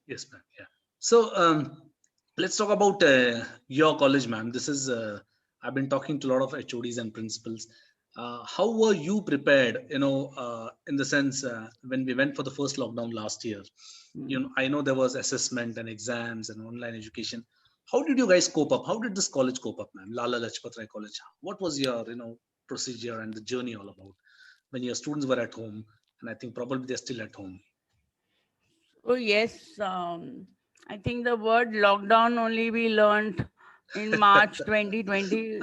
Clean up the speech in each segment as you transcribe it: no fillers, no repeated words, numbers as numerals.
Yes, ma'am. Yeah. So let's talk about your college, ma'am. This is I've been talking to a lot of HODs and principals. How were you prepared? In the sense when we went for the first lockdown last year, Mm. I know there was assessment and exams and online education. How did you guys cope up? How did this college cope up, ma'am? Lala Lajpat Rai College. What was your procedure and the journey all about when your students were at home? And I think probably they're still at home. Oh, yes. I think the word lockdown only we learned in March 2020.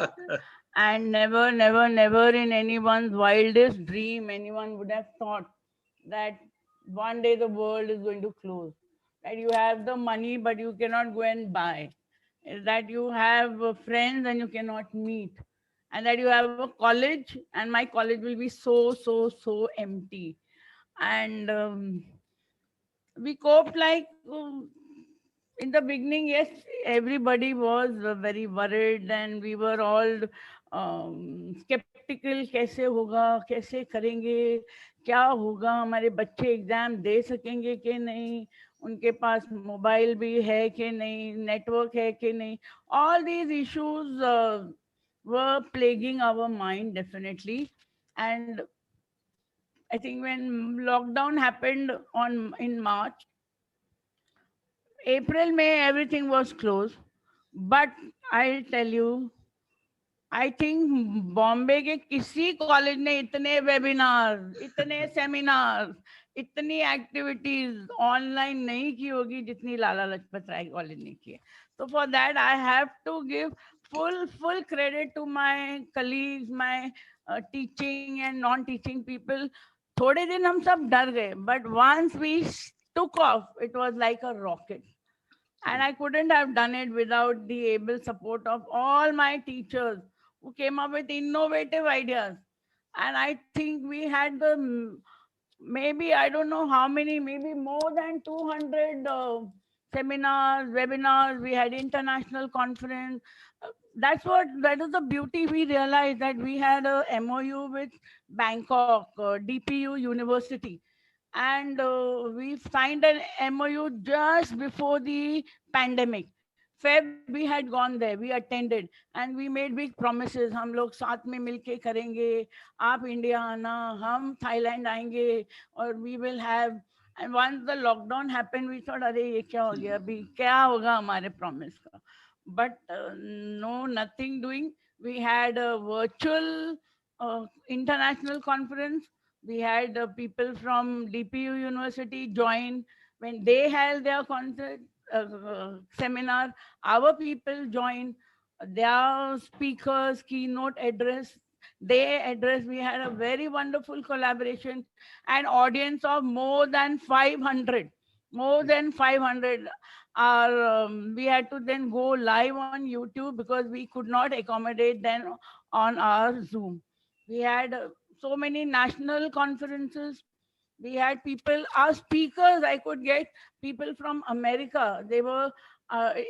And never, never, never in anyone's wildest dream, anyone would have thought that one day the world is going to close. That you have the money, but you cannot go and buy. That you have friends and you cannot meet. And that you have a college, and my college will be so, so, so empty. And we coped like in the beginning. Yes, everybody was very worried and we were all skeptical. कैसे होगा, कैसे करेंगे, क्या होगा, हमारे बच्चे exam दे सकेंगे कि नहीं, उनके पास मोबाइल भी है कि नहीं, नेटवर्क है कि नहीं. All these issues were plaguing our mind definitely. And I think when lockdown happened on in March, April, May, everything was closed. But I'll tell you, I think Bombay के किसी कॉलेज ने इतने वेबिनार, इतने seminar, इतनी activities online नहीं की होगी जितनी लाला लजपत राय कॉलेज ने की है. तो for that I have to give full credit to my colleagues, my teaching and non teaching people. थोड़े दिन हम सब डर गए, but once we took off, it was like a rocket. And I couldn't have done it without the able support of all my teachers who came up with innovative ideas. And I think we had maybe, I don't know how many, maybe more than 200 seminars, webinars. We had international conference. That is the beauty. We realized that we had a MOU with Bangkok, DPU University, and we signed an MOU just before the pandemic. Feb, we had gone there, we attended, and we made big promises. हम लोग साथ में मिलके करेंगे, आप India आना, हम Thailand आएंगे, और we will have. And once the lockdown happened, we thought, अरे ये क्या हो गया, अभी क्या होगा हमारे promise का. But no, nothing doing. We had a virtual international conference. We had people from DPU University join when they held their concert seminar. Our people joined their speakers, keynote address. They address. We had a very wonderful collaboration, an audience of more than 500. More than 500. We had to then go live on YouTube because we could not accommodate them on our Zoom. We had so many national conferences. We had people, our speakers, I could get people from America. They were,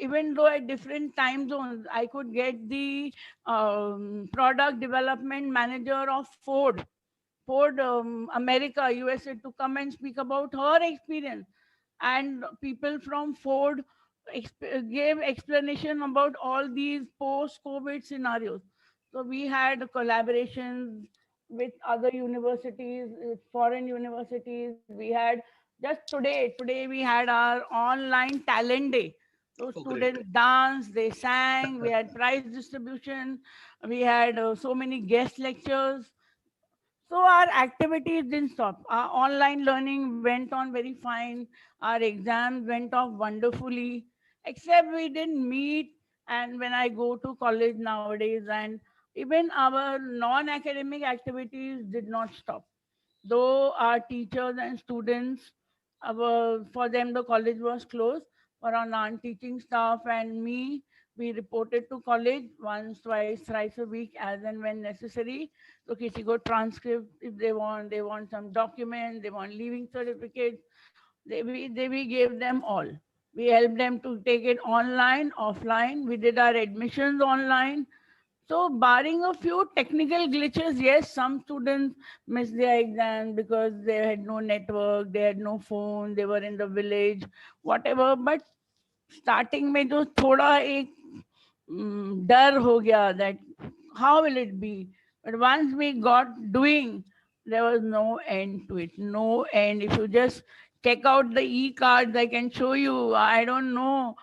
even though at different time zones, I could get the product development manager of Ford America, USA, to come and speak about her experience. And people from Ford gave explanation about all these post-COVID scenarios. So we had collaborations with other universities, with foreign universities. We had just today we had our online talent day. So Oh, great. students danced, they sang, we had prize distribution, we had so many guest lectures. So our activities didn't stop. Our online learning went on very fine. Our exams went off wonderfully, except we didn't meet. And when I go to college nowadays, and even our non-academic activities did not stop. Though our teachers and students, for them the college was closed. For our non-teaching staff and me, we reported to college once, twice, thrice a week, as and when necessary. So किसी को transcript if they want some documents, they want leaving certificates, we gave them all. We helped them to take it online, offline. We did our admissions online. So barring a few technical glitches, yes, some students missed their exam because they had no network, they had no phone, they were in the village, whatever. But starting में जो थोड़ा एक डर हो गया that how will it be? But once we got doing, there was no end to it, no end. If you just check out the e-cards, I can show you. I don't know.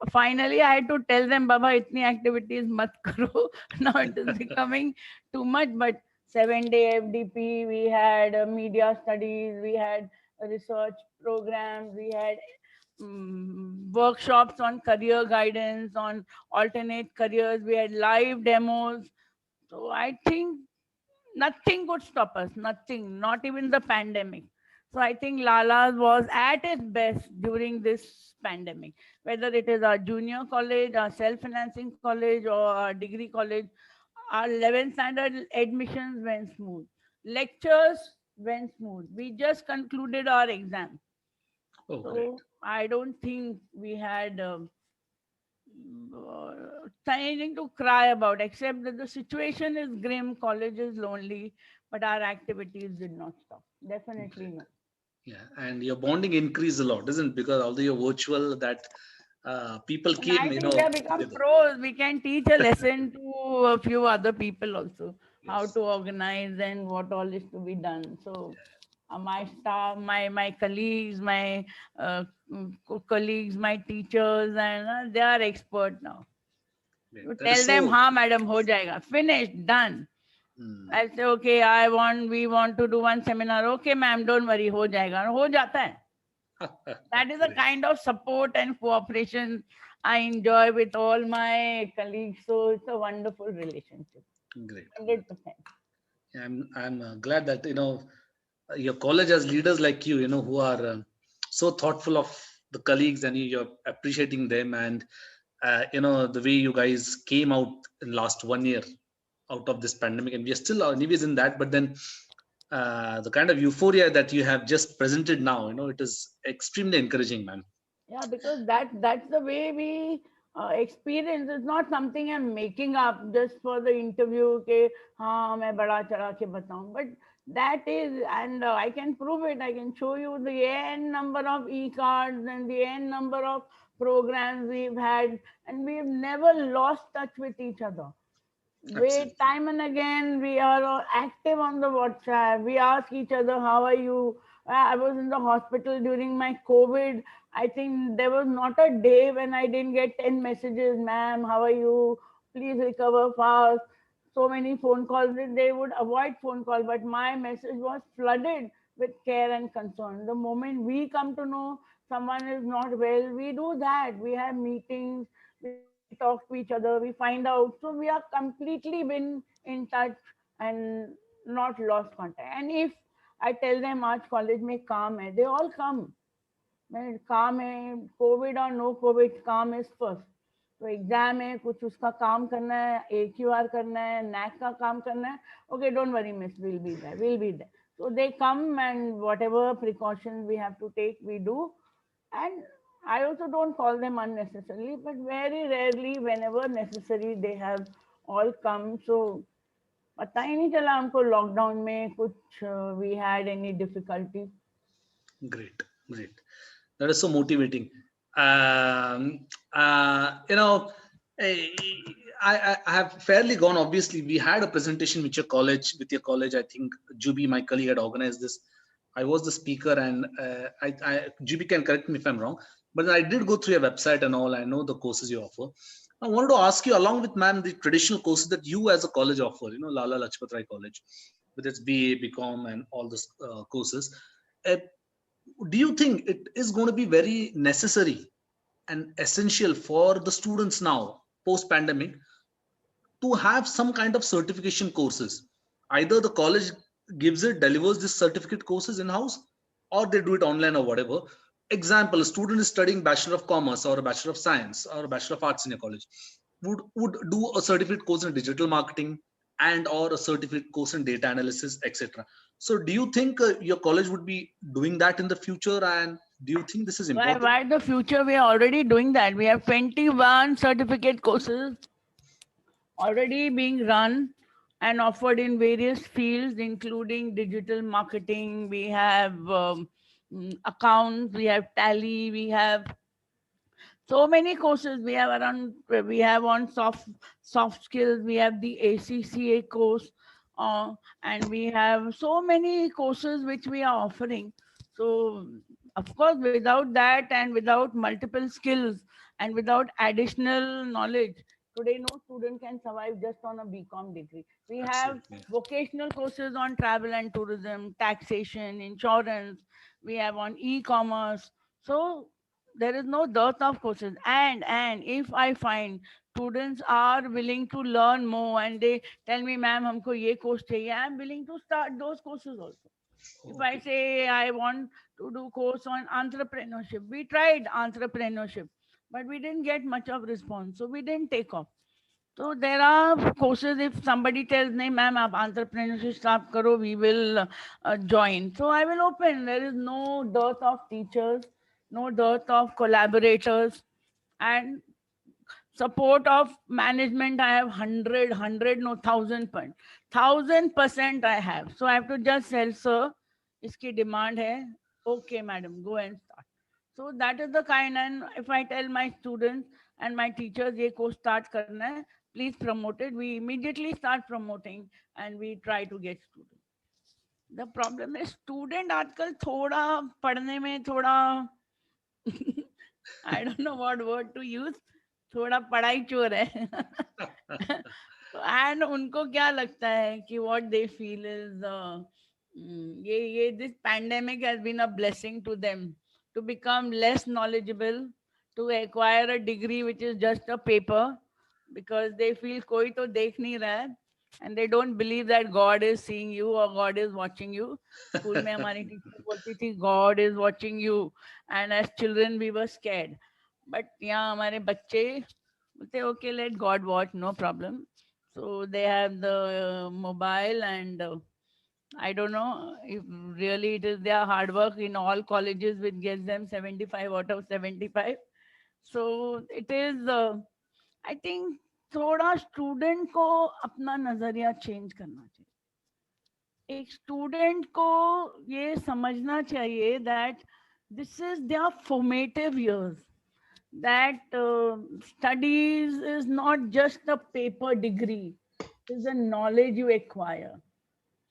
Finally, I had to tell them, Baba, itni activities mat karo. Now it is becoming too much. But 7-day FDP, we had media studies, we had research programs, we had workshops on career guidance, on alternate careers, we had live demos. So I think nothing could stop us, nothing, not even the pandemic. So I think Lala's was at its best during this pandemic, whether it is our junior college, our self-financing college, or our degree college. Our 11th standard admissions went smooth. Lectures went smooth. We just concluded our exam. Oh, great. So I don't think we had anything to cry about, except that the situation is grim, college is lonely, but our activities did not stop. Definitely Great. no. Yeah, and your bonding increased a lot, isn't it? Because although you're virtual, that people And I came, think we have become together. pros. We can teach a lesson to a few other people also, how Yes. to organize and what all is to be done. So my staff, my colleagues, my colleagues, my teachers, and they are expert now. Great. You That is tell them, so. हाँ madam, हो जाएगा, finished, done. Hmm. I say, okay, we want to do one seminar. Okay, ma'am, don't worry, हो जाएगा, हो जाता है. That is the Great. kind of support and cooperation I enjoy with all my colleagues. So it's a wonderful relationship. Great. 100%. I'm glad that your college has leaders like you, who are so thoughtful of the colleagues, and you're appreciating them, and the way you guys came out in last 1 year out of this pandemic, and we are still anyways in that, but then the kind of euphoria that you have just presented now, it is extremely encouraging, man. Yeah, because that's the way we experience. It's not something I'm making up just for the interview. के हाँ मैं बड़ा चढ़ा के बताऊं. But that is, and I can prove it. I can show you the n number of e-cards and the n number of programs we've had, and we've never lost touch with each other. We Absolutely. time and again we are active on the WhatsApp. We ask each other, "How are you?" I was in the hospital during my COVID. I think there was not a day when I didn't get 10 messages, "Ma'am, how are you? Please recover fast." So many phone calls. They would avoid phone call, but my message was flooded with care and concern. The moment we come to know someone is not well, we do that. We have meetings, we talk to each other, we find out. So we are completely been in touch and not lost contact. And if I tell them आज college में काम है, they all come. मैं काम है, COVID or no COVID, काम is first. तो exam है, कुछ उसका काम करना है, AQR करना है, NAC का काम करना है. Okay, don't worry, miss, we'll be there. We'll be there. So they come, and whatever precautions we have to take, we do. And I also don't call them unnecessarily, but very rarely, whenever necessary, they have all come. So पता ही नहीं चला हमको lockdown में कुछ we had any difficulty. Great, great. That is so motivating. Um, you know, I, I have fairly gone. Obviously, we had a presentation with your college. I think Juby, my colleague, had organized this. I was the speaker, and Juby can correct me if I'm wrong, but I did go through your website and all. I know the courses you offer. I wanted to ask you, along with ma'am, the traditional courses that you as a college offer. Lala Lajpat Rai College, with its BA, BCom, and all those courses. Do you think it is going to be very necessary and essential for the students now post pandemic to have some kind of certification courses? Either the college delivers this certificate courses in house, or they do it online or whatever. Example, a student is studying Bachelor of Commerce or a Bachelor of Science or a Bachelor of Arts in a college, would do a certificate course in digital marketing and or a certificate course in data analysis, etc. So do you think your college would be doing that in the future, and do you think this is important? Why the future? We are already doing that. We have 21 certificate courses already being run and offered in various fields, including digital marketing. We have accounts, we have tally, we have so many courses. We have around, we have on soft skills, we have the ACCA course, uh, and we have so many courses which we are offering. So of course, without that and without multiple skills and without additional knowledge, today no student can survive just on a BCom degree. We have Absolutely. vocational courses on travel and tourism, taxation, insurance. We have on e-commerce. So there is no dearth of courses. And if I find students are willing to learn more and they tell me, ma'am, humko ye course chahiye, I'm willing to start those courses also. If I Okay. say I want to do course on entrepreneurship, we tried entrepreneurship, but we didn't get much of response, so we didn't take off. So there are courses. If somebody tells me, ma'am, aap entrepreneurship start karo, we will join. So I will open. There is no dearth of teachers, no dearth of collaborators, and support of management. I have 100, no 1,000%. 1,000% I have. So I have to just tell, sir, iski demand hai. Okay, madam, go and start. So that is the kind. And if I tell my students and my teachers, ye course start karna hai, please promote it. We immediately start promoting and we try to get students. The problem is student आजकल थोड़ा पढ़ने में थोड़ा I don't know what word to use. थोड़ा पढ़ाई चोर है. And उनको क्या लगता है कि what they feel is ये this pandemic has been a blessing to them to become less knowledgeable, to acquire a degree which is just a paper, because they feel कोई तो देख नहीं रहा है, and they don't believe that God is seeing you or God is watching you. School में हमारी teacher बोलती थी God is watching you, and as children we were scared. But यहाँ हमारे बच्चे बोलते okay, let God watch, no problem. So they have the mobile, and I don't know if really it is their hard work in all colleges which gets them 75 out of 75. So it is, I think, थोड़ा student को अपना नजरिया change करना चाहिए. एक student को ये समझना चाहिए that this is their formative years, that studies is not just a paper degree, it's a knowledge you acquire.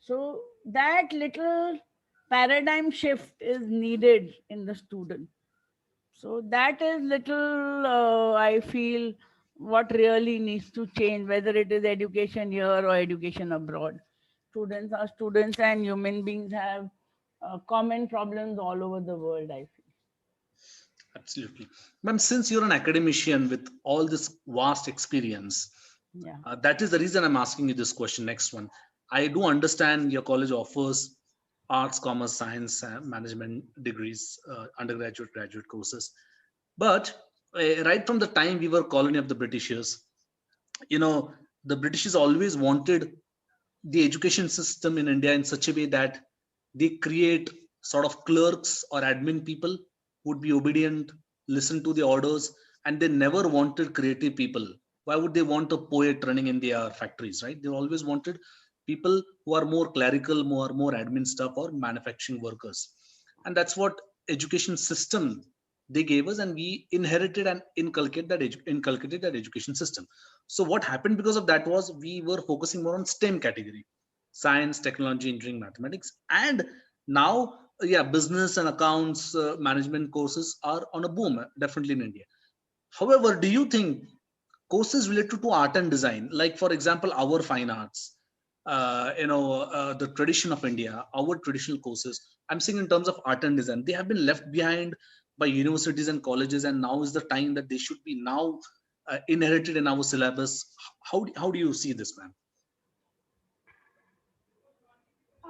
So that little paradigm shift is needed in the student. So that is little, I feel, what really needs to change, whether it is education here or education abroad. Students are students, and human beings have common problems all over the world, I feel. Absolutely. Ma'am, since you're an academician with all this vast experience, Yeah. that is the reason I'm asking you this question. Next one. I do understand your college offers arts, commerce, science, management degrees, undergraduate, graduate courses. But right from the time we were colony of the Britishers, you know, the Britishers always wanted the education system in India in such a way that they create sort of clerks or admin people who would be obedient, listen to the orders, and they never wanted creative people. Why would they want a poet running in their factories, right? They always wanted people who are more clerical, more admin stuff, or manufacturing workers. And that's what education system they gave us, and we inherited and inculcated that education system. So what happened because of that was we were focusing more on STEM category: science, technology, engineering, mathematics. And now, yeah, business and accounts, management courses are on a boom, definitely in India. However, do you think courses related to art and design, like for example our fine arts, the tradition of India, our traditional courses, I'm saying in terms of art and design, they have been left behind by universities and colleges, and now is the time that they should be now inherited in our syllabus. How do you see this, man?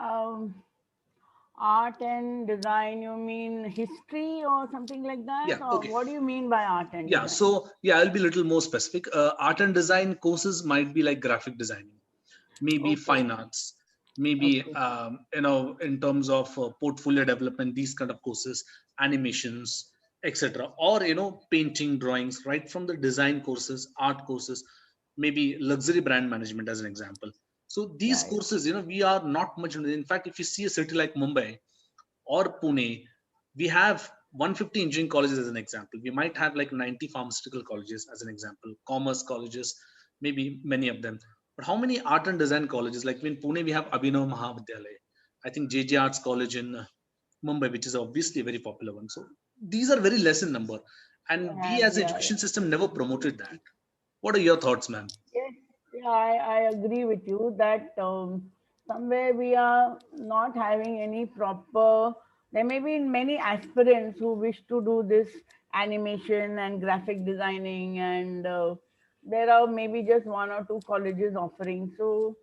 Um, art and design, you mean history or something like that? Yeah, Or okay. what do you mean by art and Yeah, design? so yeah, I'll be a little more specific. Art and design courses might be like graphic designing, maybe Okay, fine arts, maybe okay. in terms of portfolio development, these kind of courses, animations, etc., or painting, drawings, right from the design courses, art courses. maybe luxury brand management as an example. So these Right. courses, we are not much. In fact, if you see a city like Mumbai or Pune, we have 150 engineering colleges as an example. We might have like 90 pharmaceutical colleges as an example, commerce colleges, maybe many of them. But how many art and design colleges? Like in Pune, we have Abhinav Mahavidyalaya. I think JJ Arts College in Mumbai, which is obviously a very popular one. So these are very less in number. And we as an Yeah, education system never promoted that. What are your thoughts, ma'am? yes, yeah, I agree with you that somewhere we are not having any proper. There may be many aspirants who wish to do this animation and graphic designing, and there are maybe just one or two colleges offering. So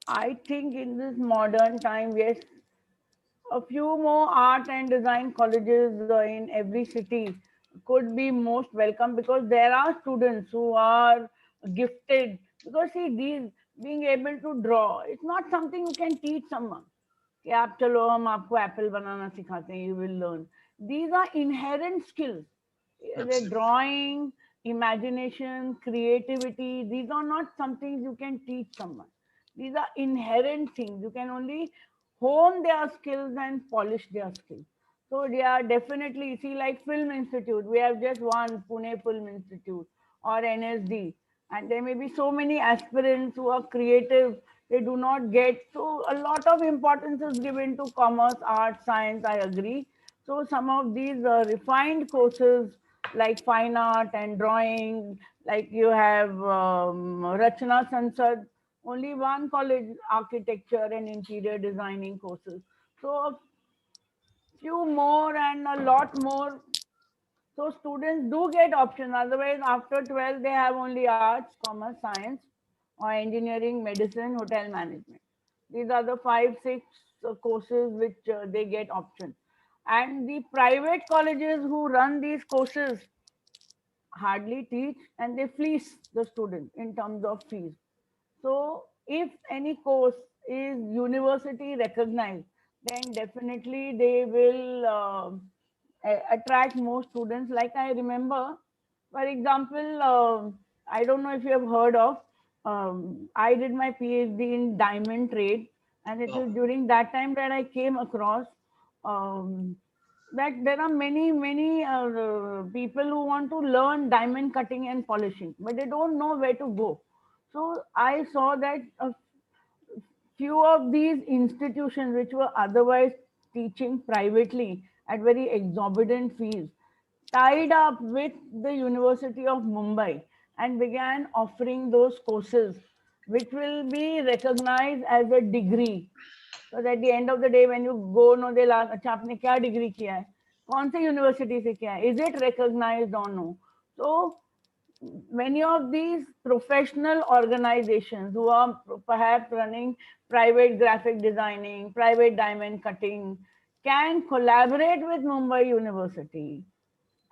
I think in this modern time, yes, a few more art and design colleges in every city could be most welcome, because there are students who are gifted. Because see, these being able to draw, it's not something you can teach someone कि आप चलो हम आपको apple banana सिखाते हैं, you will learn. These are inherent skills. The Absolutely. drawing, imagination, creativity, these are not something you can teach someone. These are inherent things. You can only hone their skills and polish their skills. So they are definitely, see, like Film Institute, we have just one Pune Film Institute or NSD, and there may be so many aspirants who are creative, they do not get. So a lot of importance is given to commerce, art, science, I agree. So some of these refined courses like fine art and drawing, like you have Rachna Sansad, only one college, architecture and interior designing courses. So a few more and a lot more. So students do get options. Otherwise, after 12, they have only arts, commerce, science, or engineering, medicine, hotel management. These are the five, six courses which they get options. And the private colleges who run these courses hardly teach, and they fleece the student in terms of fees. So if any course is university recognized, then definitely they will attract more students. Like I remember, for example, I don't know if you have heard of, I did my PhD in diamond trade, and it Wow. is during that time that I came across um, that there are many people who want to learn diamond cutting and polishing, but they don't know where to go. So I saw that a few of these institutions which were otherwise teaching privately at very exorbitant fees tied up with the University of Mumbai and began offering those courses which will be recognized as a degree. So at the end of the day, when you go, no, they'll ask, अच्छा आपने क्या degree किया है, कौन से university से किया है, is it recognized or no? So many of these professional organizations who are perhaps running private graphic designing, private diamond cutting, can collaborate with Mumbai University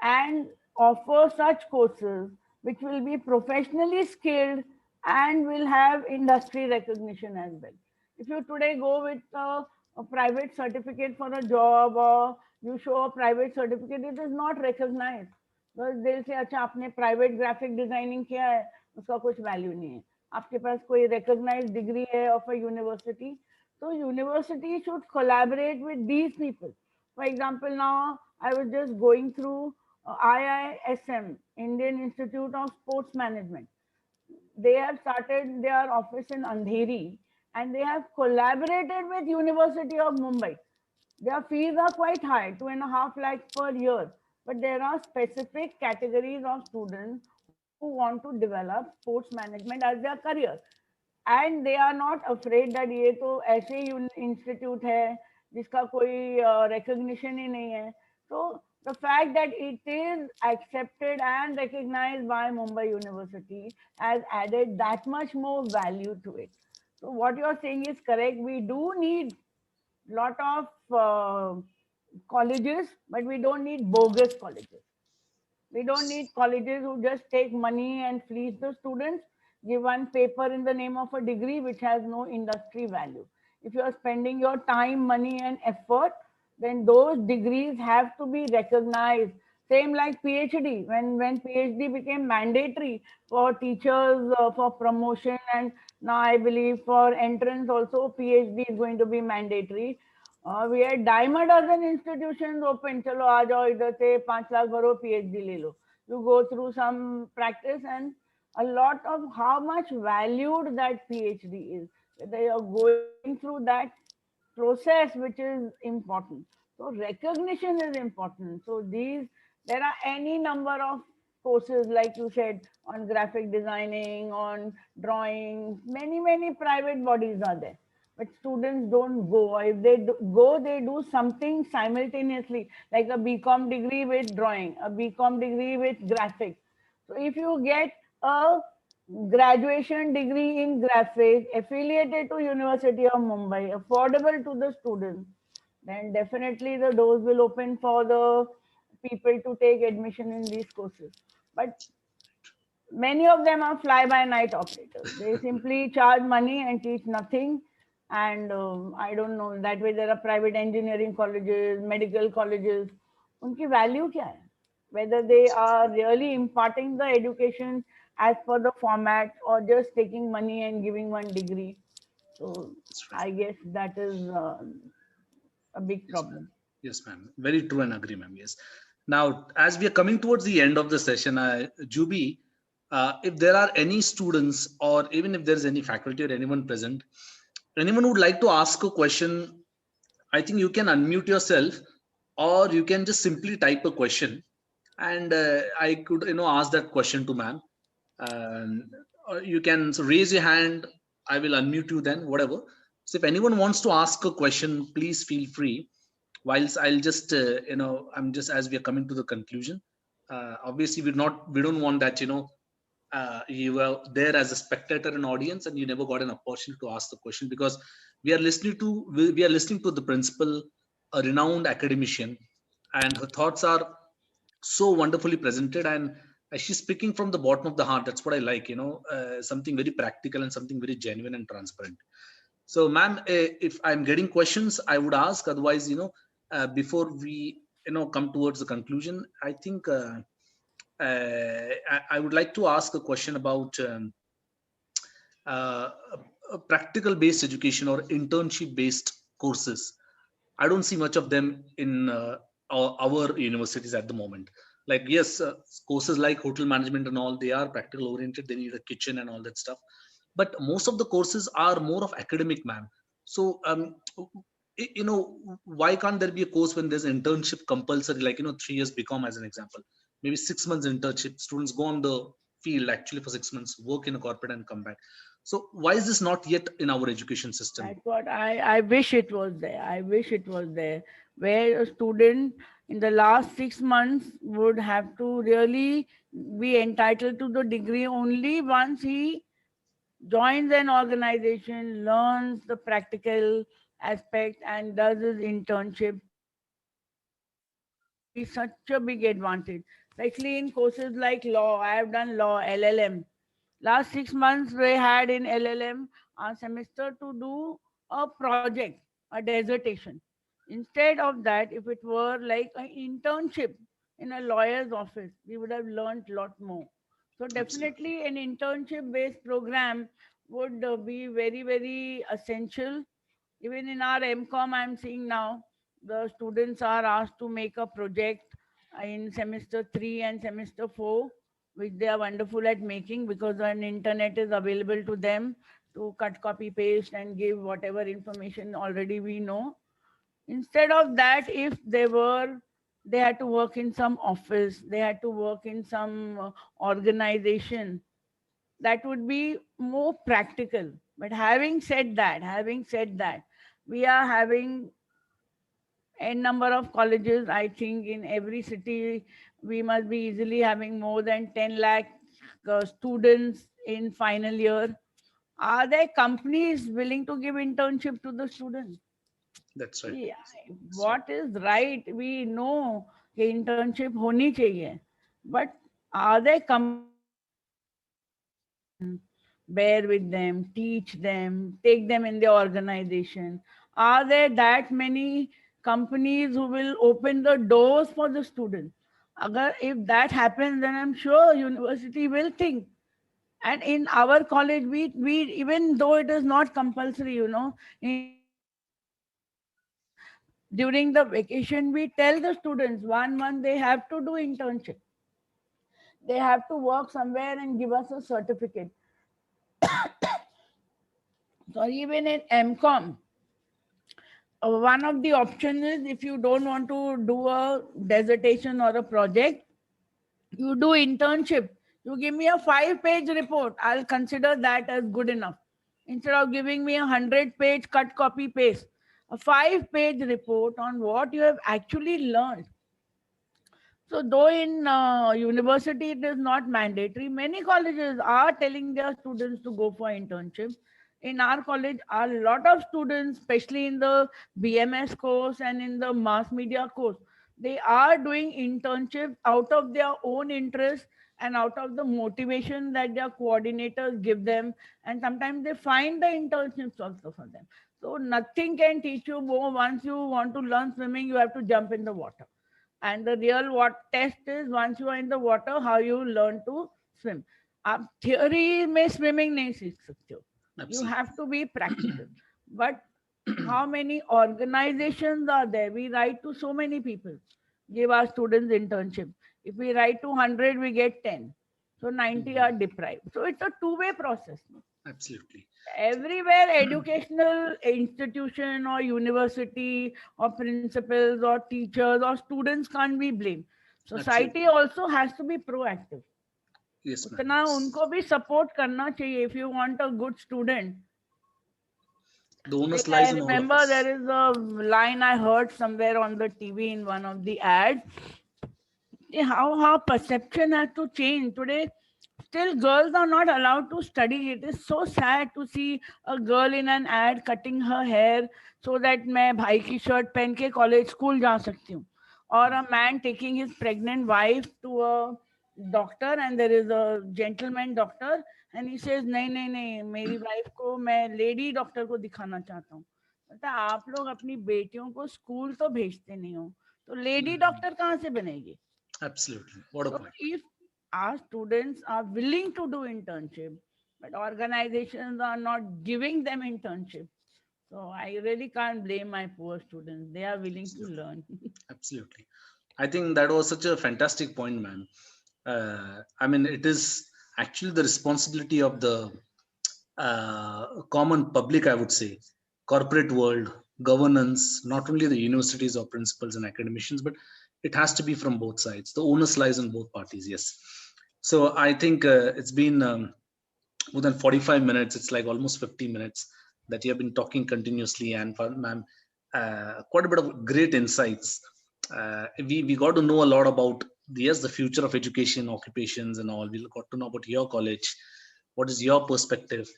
and offer such courses which will be professionally skilled and will have industry recognition as well. If you today go with a private certificate for a job, or you show a private certificate, it is not recognized. बस दिल से अच्छा आपने private graphic designing किया है, उसका कुछ value नहीं है. आपके पास कोई रिकॉग्नाइज्ड डिग्री है ऑफ अ यूनिवर्सिटी, तो university should collaborate with these people. For example now I was just going through IISM, Indian Institute of Sports Management. They have started their office in Andheri, and they have collaborated with University of Mumbai. Their fees are quite high, 2.5 lakhs per year. But there are specific categories of students who want to develop sports management as their career. And they are not afraid that ये तो ऐसे ही institute है जिसका कोई recognition ही नहीं है. So the fact that it is accepted and recognized by Mumbai University has added that much more value to it. So what you are saying is correct. We do need lot of colleges, but we don't need bogus colleges. We don't need colleges who just take money and fleece the students, give one paper in the name of a degree which has no industry value. If you are spending your time, money, and effort, then those degrees have to be recognized. Same like PhD. When PhD became mandatory for teachers for promotion, and now I believe for entrance also PhD is going to be mandatory. We had dime a dozen institutions open. चलो आ जाओ इधर से 5 लाख भरो PhD ले लो. You go through some practice, and a lot of how much valued that PhD is. Whether you're going through that process, which is important. So recognition is important. So there are any number of courses, like you said, on graphic designing, on drawing. Many private bodies are there, but students don't go. If they go, they do something simultaneously, like a BCom degree with drawing, a BCom degree with graphics. So if you get a graduation degree in graphics affiliated to University of Mumbai, affordable to the students, then definitely the doors will open for the people to take admission in these courses. But many of them are fly by night operators. They simply charge money and teach nothing. And I don't know, that way there are private engineering colleges, medical colleges. Unki value kya hai? Whether they are really imparting the education as per the format, or just taking money and giving one degree. So That's right. I guess that is a big Yes, ma'am. problem. Yes, ma'am. Very true and agree, ma'am. Yes. Now, as we are coming towards the end of the session, Juby, if there are any students, or even if there is any faculty or anyone present, anyone would like to ask a question, I think you can unmute yourself, or you can just simply type a question, and I could, ask that question to ma'am. And or you can raise your hand. I will unmute you then, whatever. So if anyone wants to ask a question, please feel free. Whilst I'll just, I'm just, as we are coming to the conclusion. Obviously, we don't want that, you were there as a spectator and audience, and you never got an opportunity to ask the question, because we are listening to the principal, a renowned academician, and her thoughts are so wonderfully presented, and she's speaking from the bottom of the heart. That's what I like, something very practical and something very genuine and transparent. So ma'am, if I'm getting questions, I would ask. Otherwise, before we come towards the conclusion, I think I would like to ask a question about uh, practical based education or internship based courses. I don't see much of them in our universities at the moment. Like, yes, courses like hotel management and all, they are practical oriented. They need a kitchen and all that stuff. But most of the courses are more of academic, ma'am. So, why can't there be a course when there's an internship compulsory, like, 3 years BCom as an example, maybe 6 months internship, students go on the field actually for 6 months, work in a corporate and come back. So why is this not yet in our education system? That's what I wish it was there. I wish it was there, where a student in the last 6 months would have to really be entitled to the degree only once he joins an organization, learns the practical aspect, and does his internship. Be such a big advantage, especially in courses like law. I have done law, LLM. Last 6 months, we had in LLM a semester to do a project, a dissertation. Instead of that, if it were like an internship in a lawyer's office, we would have learned a lot more. So Absolutely. definitely an internship based program would be very essential. Even in our MCOM, I'm seeing now the students are asked to make a project in semester 3 and semester 4, which they are wonderful at making, because an internet is available to them to cut, copy, paste, and give whatever information already we know. Instead of that, if they had to work in some office, they had to work in some organization, that would be more practical. But having said that, we are having n number of colleges. I think in every city we must be easily having more than 10 lakh students in final year. Are there companies willing to give internship to the students? That's right. See, That's right. what is right, we know कि internship होनी चाहिए, but are there companies bear with them, teach them, take them in the organization? Are there that many companies who will open the doors for the students? Agar if that happens, then I'm sure university will think. And in our college, we even though it is not compulsory, during the vacation, we tell the students 1 month they have to do internship. They have to work somewhere and give us a certificate. So even in MCOM, one of the options is, if you don't want to do a dissertation or a project, you do internship. You give me a 5-page report. I'll consider that as good enough. Instead of giving me a 100-page cut, copy, paste, a 5-page report on what you have actually learned. So though in university it is not mandatory, many colleges are telling their students to go for internship. In our college, a lot of students, especially in the BMS course and in the mass media course, they are doing internships out of their own interest and out of the motivation that their coordinators give them. And sometimes they find the internships also for them. So nothing can teach you more. Once you want to learn swimming, you have to jump in the water. And the real what test is, once you are in the water, how you learn to swim. आप theory में swimming नहीं सीख सकते हो. You Absolutely. have to be practical. But how many organizations are there? We write to so many people, give our students internship. If we write to 100, we get 10. So 90 are deprived. So it's a two-way process. Absolutely. Everywhere educational institution or university or principals or teachers or students can't be blamed. Society Absolutely. also has to be proactive. Yes, ma'am. उतना उनको भी support करना चाहिए. If you want a good student, The like onus I lies on all of remember there us. is a line I heard somewhere on the TV in one of the ads. How perception has to change today. Still girls are not allowed to study. It is so sad to see a girl in an ad cutting her hair so that मैं भाई की shirt पहन के college school जा सकती हूँ. Or a man taking his pregnant wife to a doctor, and there is a gentleman doctor, and he says नहीं नहीं नहीं, मेरी वाइफ को मैं लेडी डॉक्टर को दिखाना चाहता हूँ. मतलब आप लोग अपनी बेटियों को स्कूल तो भेजते नहीं हो, तो लेडी डॉक्टर कहाँ से बनेगी? Absolutely. What a So point. if our students are willing to do internship, but organizations are not giving them internship, so I really can't blame my poor students. They are willing to Absolutely. learn. Absolutely. I think that was such a fantastic point, ma'am. I mean, it is actually the responsibility of the common public, I would say, corporate world, governance, not only the universities or principals and academicians, but it has to be from both sides. The onus lies on both parties, yes. So I think it's been more than 45 minutes. It's like almost 50 minutes that you have been talking continuously. And ma'am, quite a bit of great insights. We got to know a lot about the future of education, occupations, and all. We got to know about your college. What is your perspective?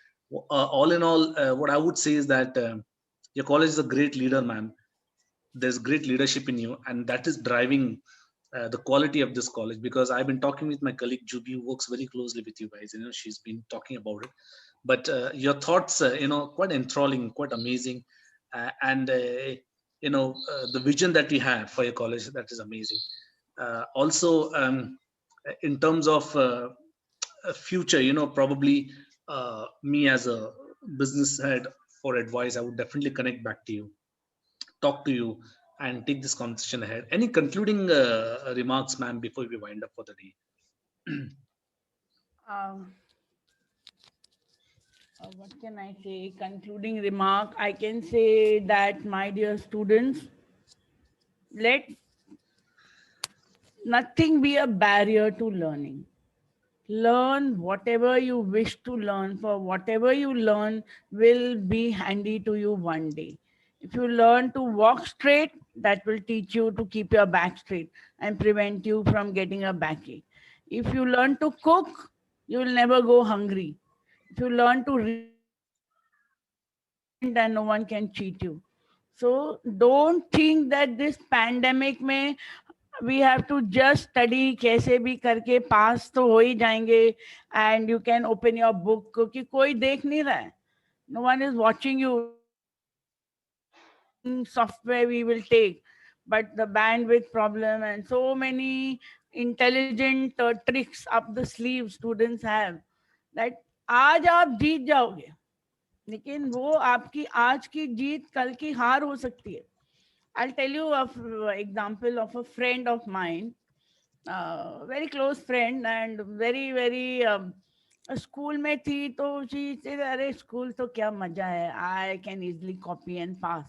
All in all, what I would say is that your college is a great leader, ma'am. There's great leadership in you, and that is driving the quality of this college. Because I've been talking with my colleague Juby, who works very closely with you guys. She's been talking about it. But your thoughts, quite enthralling, quite amazing, and the vision that we have for your college, that is amazing. Also, in terms of future, probably me as a business head for advice, I would definitely connect back to you, talk to you, and take this conversation ahead. Any concluding remarks, ma'am, before we wind up for the day? Um, what can I say? Concluding remark, I can say that, my dear students, let nothing be a barrier to learning. Learn whatever you wish to learn, for whatever you learn will be handy to you one day. If you learn to walk straight, that will teach you to keep your back straight and prevent you from getting a backache. If you learn to cook, you will never go hungry. If you learn to read, and no one can cheat you. So don't think that this pandemic may we have to just study, कैसे भी करके पास तो हो ही जाएंगे, and you can open your book क्योंकि कोई देख नहीं रहा है. No one is watching you. Software we will take, but the bandwidth problem and so many intelligent tricks up the sleeve students have, that आज आप जीत जाओगे, लेकिन वो आपकी आज की जीत कल की हार हो सकती है. I'll tell you of example of a friend of mine, very close friend and very school में थी तो शी, अरे स्कूल तो क्या मजा है, I can easily copy and pass.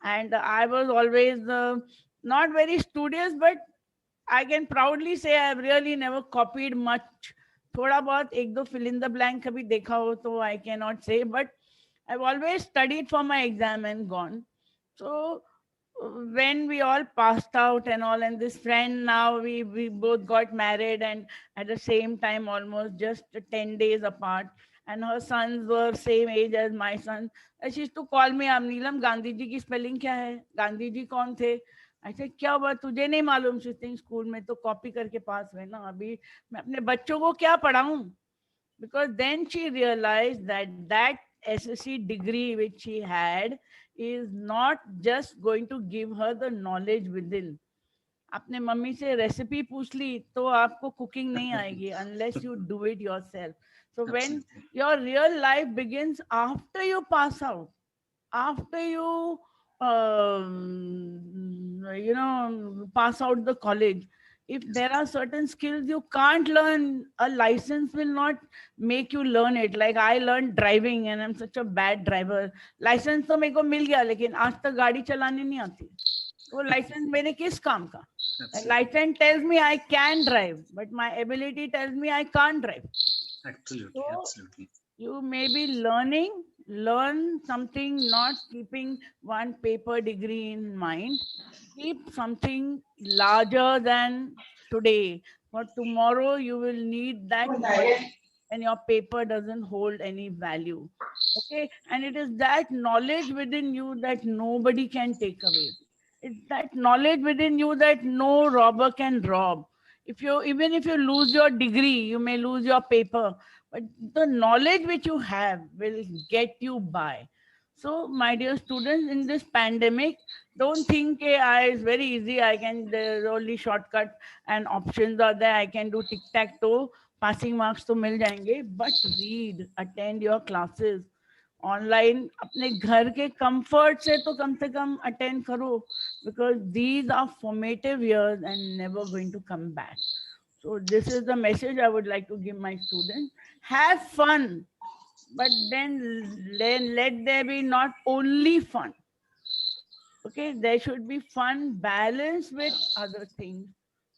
And I was always not very studious, but I can proudly say I have really never copied much. थोड़ा बहुत एक दो fill in the blank कभी देखा हो तो I cannot say, but I've always studied for my exam and gone. So when we all passed out and all, and this friend, now we both got married and at the same time, almost just 10 days apart, and her sons were same age as my son. And she used to call me, Neelam, Gandhi ji की spelling क्या है, गांधी जी कौन थे. ऐसे क्या हुआ तुझे नहीं मालूम, स्कूल में तो कॉपी करके पास हुए ना, अभी मैं अपने बच्चों को क्या पढ़ाऊं. Because then she realized that that SSC degree which she had is not just going to give her the knowledge within. आपने मम्मी से रेसिपी पूछ ली तो आपको कुकिंग नहीं आएगी unless you do it yourself. So when Absolutely. your real life begins after you pass out, after you pass out the college, if Yes. there are certain skills you can't learn, a license will not make you learn it. Like I learned driving and I'm such a bad driver. License तो मेरे को मिल गया लेकिन आज तक गाड़ी चलाने नहीं आती. वो लाइसेंस मेरे किस काम का. Absolutely. License tells me I can drive, but my ability tells me I can't drive. Absolutely. So Absolutely. you may be learn something, not keeping one paper degree in mind. Keep something larger than today. For tomorrow, you will need that knowledge and your paper doesn't hold any value. Okay. And it is that knowledge within you that nobody can take away. It's that knowledge within you that no robber can rob. Even if you lose your degree, you may lose your paper, but the knowledge which you have will get you by. So my dear students, in this pandemic, don't think it's very easy, I can, there's only shortcut and options are there, I can do tic tac toe, passing marks to mil jayenge. But read, attend your classes online, अपने घर के comfort से तो कम से कम attend करो, because these are formative years and never going to come back. So this is the message I would like to give my students. Have fun, but then let there be not only fun. Okay, there should be fun balanced with other things.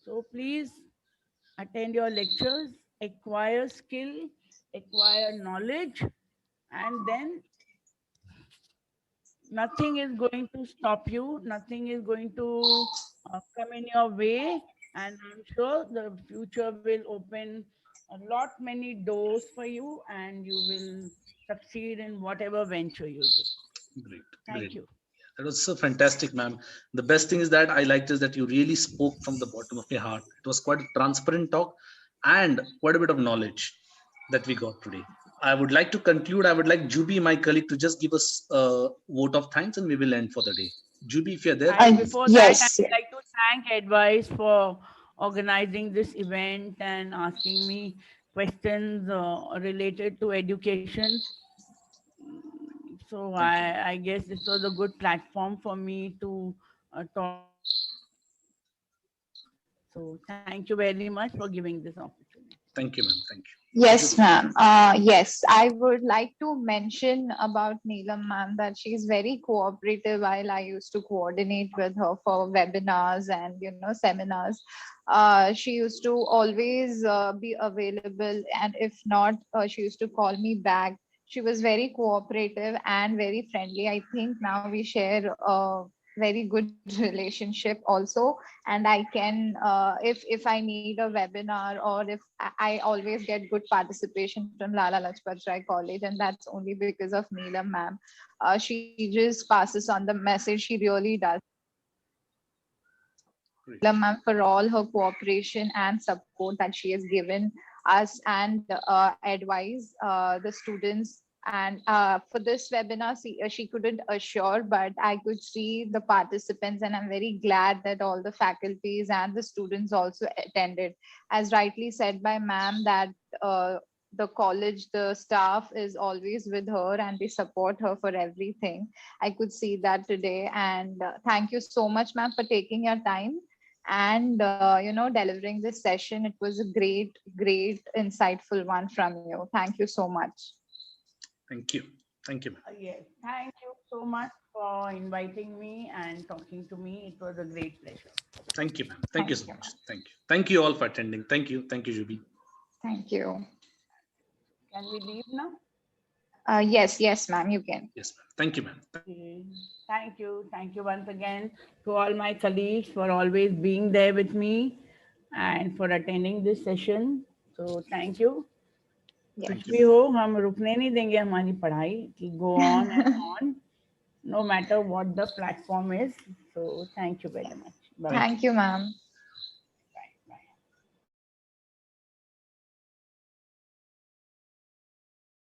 So please attend your lectures, acquire skill, acquire knowledge, and then nothing is going to stop you, nothing is going to come in your way, and I'm sure the future will open a lot many doors for you and you will succeed in whatever venture you do. Great. Thank Great. you. That was so fantastic, ma'am. The best thing is that I liked is that you really spoke from the bottom of your heart. It was quite a transparent talk and quite a bit of knowledge that we got today. I would like to conclude. I would like Juby, my colleague, to just give us a vote of thanks and we will end for the day. Juby, if you're there, And please. before that, Yes, I'd like to thank Advice for organizing this event and asking me questions related to education. So Thank you. I guess this was a good platform for me to talk. So thank you very much for giving this opportunity. Thank you, ma'am. Thank you. yes, ma'am. Yes, I would like to mention about Neelam, ma'am, that she's very cooperative. While I used to coordinate with her for webinars and seminars, she used to always be available, and if not, she used to call me back. She was very cooperative and very friendly. I think now we share a very good relationship also, and I can if I need a webinar, or if I always get good participation from Lala Lajpat Rai College, and that's only because of Neelam, ma'am. She just passes on the message. She really does. Great. Neelam, ma'am, for all her cooperation and support that she has given us, and advise the students And for this webinar, she couldn't assure, but I could see the participants, and I'm very glad that all the faculties and the students also attended. As rightly said by ma'am, that the college, the staff is always with her and they support her for everything. I could see that today. And thank you so much, ma'am, for taking your time and delivering this session. It was a great insightful one from you. Thank you so much. Thank you. Thank you, ma'am. Yes, thank you so much for inviting me and talking to me. It was a great pleasure. Thank you, ma'am. Thank you so Thank you, much. Thank you. Thank you all for attending. Thank you, Juby. Thank you. Can we leave now? Yes, ma'am, you can. Yes, ma'am. Thank you, ma'am. Okay. Thank you once again to all my colleagues for always being there with me and for attending this session. So thank you. Yes. कुछ भी हो हम रुकने नहीं देंगे हमारी पढ़ाई कि go on and on no matter what the platform is. So thank you very much. Bye. Thank you, ma'am.